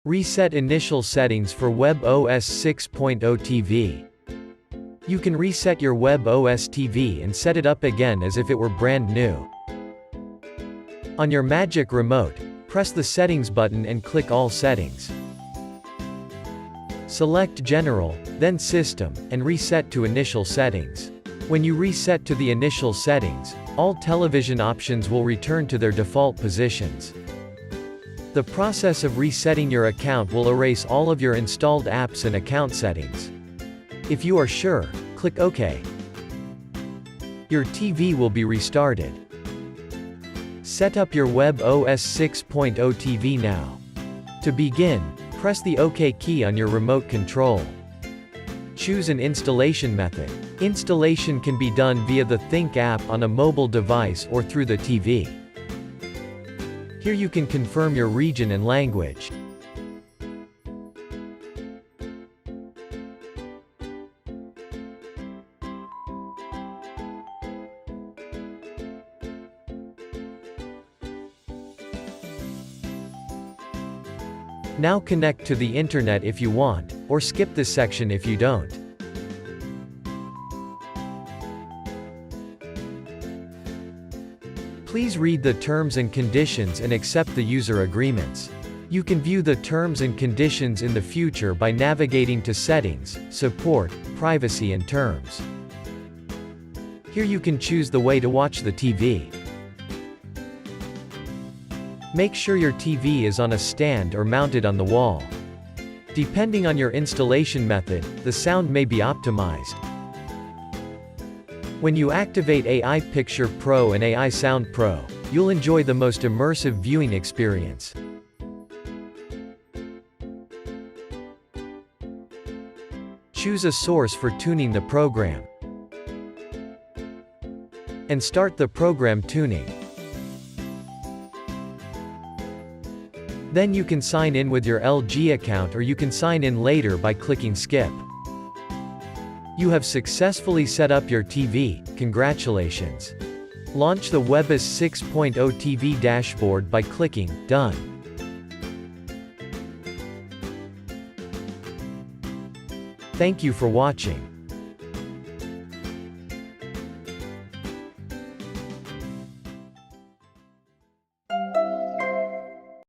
Reset initial settings for WebOS 6.0 TV. You can reset your WebOS TV and set it up again as if it were brand new. On your Magic Remote, press the Settings button and click All Settings. Select General, then System, and reset to Initial Settings. When you reset to the initial settings, all television options will return to their default positions. The process of resetting your account will erase all of your installed apps and account settings. If you are sure, click OK. Your TV will be restarted. Set up your WebOS 6.0 TV now. To begin, press the OK key on your remote control. Choose an installation method. Installation can be done via the Think app on a mobile device or through the TV. Here you can confirm your region and language. Now connect to the internet if you want, or skip this section if you don't. Please read the terms and conditions and accept the user agreements. You can view the terms and conditions in the future by navigating to Settings, Support, Privacy and Terms. Here you can choose the way to watch the TV. Make sure your TV is on a stand or mounted on the wall. Depending on your installation method, the sound may be optimized. When you activate AI Picture Pro and AI Sound Pro, you'll enjoy the most immersive viewing experience. Choose a source for tuning the program. And start the program tuning. Then you can sign in with your LG account, or you can sign in later by clicking Skip. You have successfully set up your TV, congratulations. Launch the WebOS 6.0 TV dashboard by clicking Done. Thank you for watching.